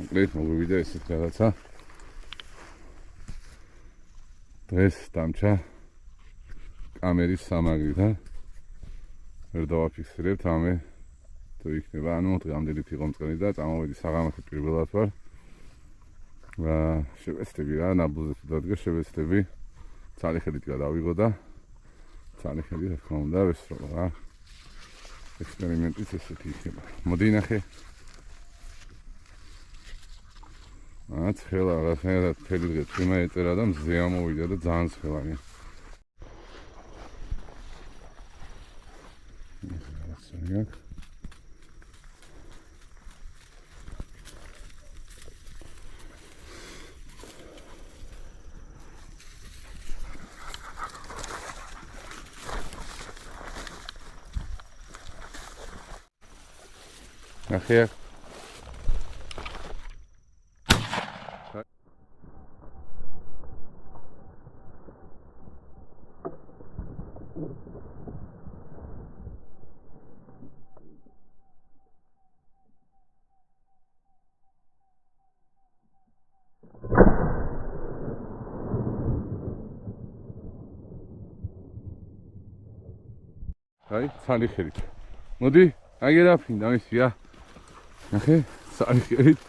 მოკლედ მოგვივიდა ესეთ რაღაცა. დღეს დამჭა კამერის სამაგრი და ვერ დავაფიქსირებთ ამე თუ იქნება, ანუ დღამდელი იყო მწყერი და წამოვედი საღამოთი პირველად ვარ. შევეცდები რა, ნაბუზე თუ დადგა შევეცდები. ცალიხელით გადავიღო და ცალიხელი რა თქმა უნდა ვესწრო რა. ექსპერიმენტიც ესეთი იქნება. მოდი ნახე. ცხელა რაღაცნაირად მთელი დღე წვიმა ეწერა და მზე ამოვიდა და ძალიან ცხელია. ნახე. აი, ცალიხელით. მოდი, აგერაფინ დამისია. ნახე, ცალიხელით.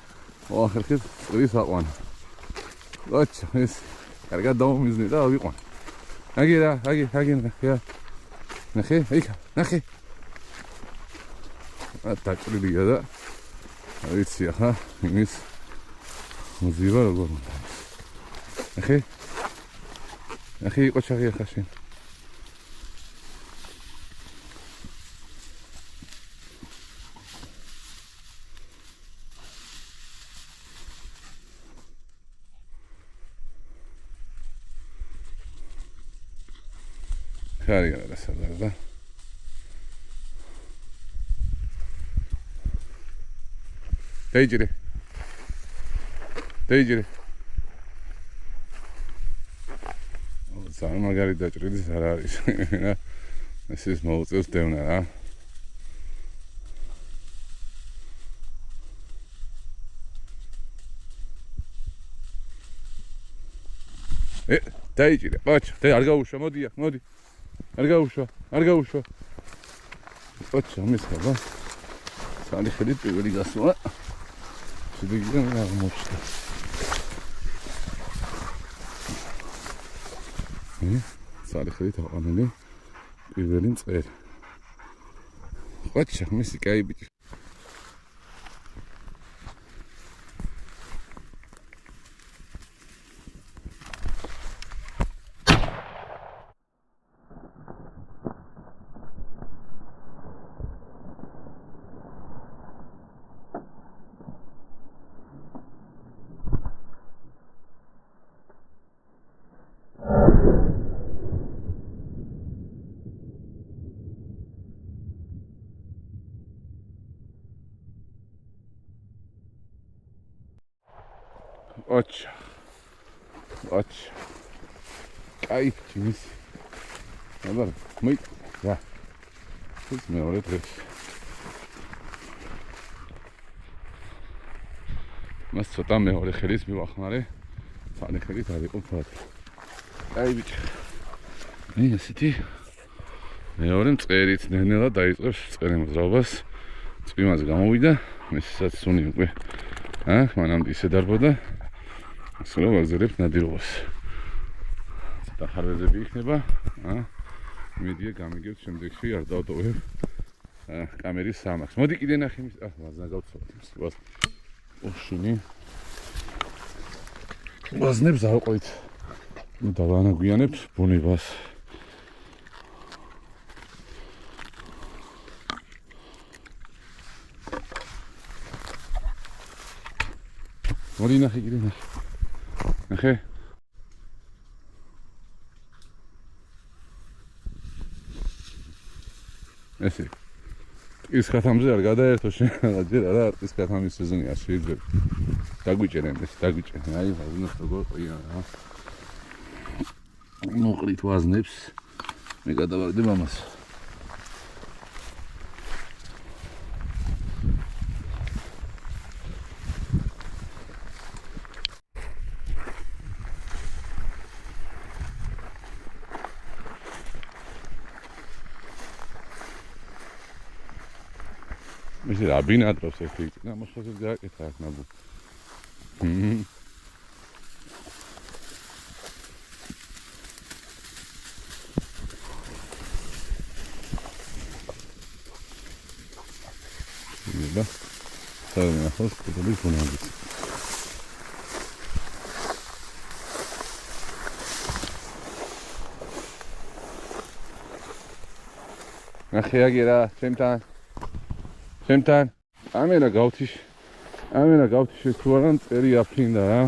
მოახერხეთ წყლის აყვანა. ლოჩა, ეს კარგად დავმიზნე და ავიყვან. აგერა, ნახე. ნახე, აიქა, ნახე. დაჭრილია და ვიცი ახლა იმის მოზივა როგორ უნდა. ნახე, იყო ჩაღი ახლა შენ. Carga la salada. Tejire. ძალიან მაგარი დაჭრილის არ არის. ეს ის მოუწევს დევნა რა. დაიჭირე, ბაჭო, არ გაუშვა, მოდი აქ, მოდი. არ გაუშვა. ბაჭო, მისხება. ცალიხელი პირველი გასულა. შედეგიდან რა მოხდა. ცალიხელი თავანელი პირველი მწყერი. ბაჭო, მისი კაი ბიჭი. Ocho. Ay, chimis. Ahora, muy. Ya. Pues me voy a tres. Más sotam me voy a gelis mi bajare. Sale gelis a de comprar. Ay, bicho. Mira, siti. Me voy a traer nela დაიწყებს წერემს რობას. წვიმას გამოვიდა. მესაც სუნი უკვე. მანამდე ისე დარბოდა. სულ ვაგზავნებ ნადირობას. და ხარვეზები იქნება. მედია გამიგებ შემდეგში არ დავტოვებ კამერის სამახს. მოდი კიდე ნახე მის ვაზნა გავცხოვოთ. ოშინი. ვაზნებს ავყავით. დავანაგვიანებთ ბუნებას. მოდი ნახე კიდე ნახე. ნახე. ესე. ის ხათამზე არ გადაერთო შენ ჯერ არა ის ხათამის სეზონია შეიძლება. დაგვიჭერენ ეს დაგვიჭერენ. აი ვაზნებს როგორ ყია რა. მოყრით ვაზნებს. მე გადავარდებ ამას. ისი რა ბინადრობს ერთი წინა მოსხოცით გააკეთა აქ ნაბუ. იბა საერთოდ ახოს კუდლის გუნდის. ნახე აგერა ჩემთან ამერა გავთიშე თუ არა წერი აფრინდა რა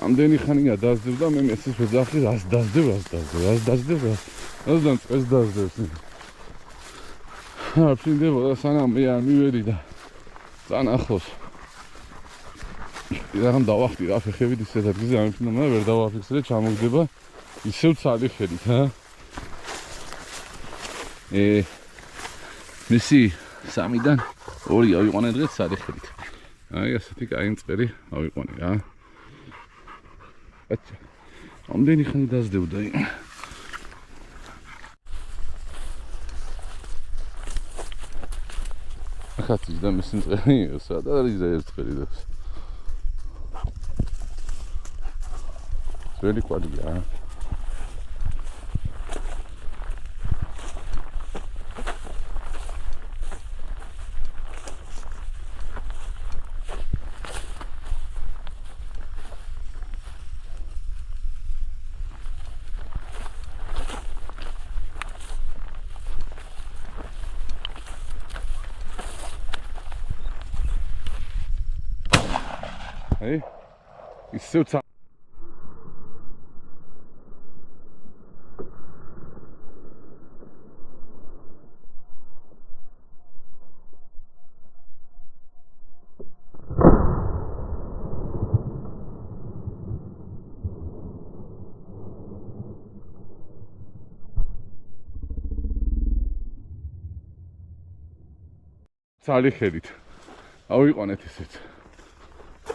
ამდენი ხანია დაძდევ და მე მეცეს ვეძახი რას დაძდევ რას დაძდევს აფრინდებოდა სანამ მე არ მივედი და ძალიან ახლოს რამ დავახტი რა ფეხებით ისეთ ადგილზე ამიფრინდა მაგრამ ვერ დავაფიქსირე ჩამოგდება ისევ ცალი ხედით რა მისი 3-დან 2 ავიყვანე დღეს ცალი ხედით აი ასეთი კაი მწყერი ავიყვანე რა აჩა ამდენი ხანი დაძდევდა ახაც და მისი მწყერი სადა არის და ერთ მწყერი და ძველი კვადრია Hey, it's so tight. Sali ხედით. ავიყვანეთ ისეთ.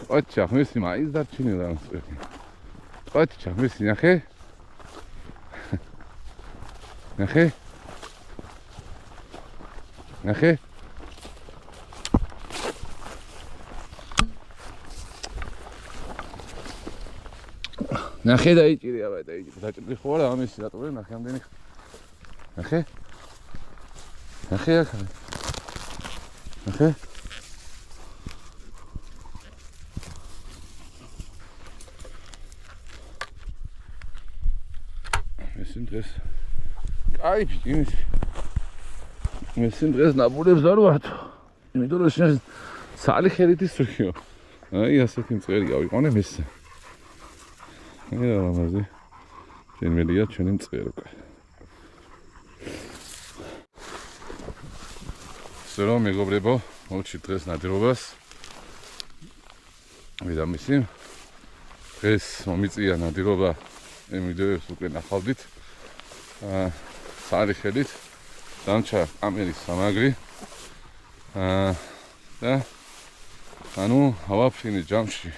Acha, მესი მაინც დარჩენილა ამ წვერი. Acha, მესი ნახე. ნახე. ნახე. ნახე დაიჭირე, აბა დაიჭირე. დაჭრილი ხო არა ამისი რატომ ნახე ამდენი. ნახე. ნახე ახლა. ნახე. დღეს კაი იმის მესინ დღეს ნაბურებს არ ვართ იმიტომ რომ შენ ცალი ხედით ისრიო აი ასეთი მწყერი ავიყვანე მესე აი ამაზე შემელია ჩვენი მწყერი უკვე სერო მეგობრებო მოვჩი დღეს ნადირობას ვიდამისი დღეს მომიწია ნადირობა იმ ვიდეოებს უკვე ნახავდით სალი ხედით დამჩა კამერის სამაგრი და ანუ ავაფრინე ჯამში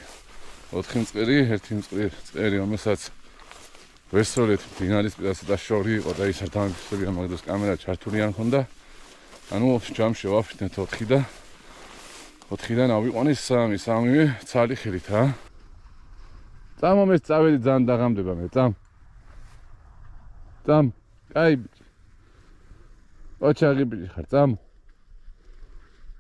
4 მწყერი, 1 მწყერი, რომელსაც ვესწორეთ დინარის პირასა და შორი იყო და ის არ დამიფიქსირებია მაგდროს კამერა ჩართული არ მქონდა ანუ ჯამში ავაფრინეთ 4 და 4-დან ავიყვანე 3-მივე ცალი ხედით რა წამომეს წავედი ძალიან დაღამდება მე წამ კაი ოჩაღი ბიჭი ხარ წამ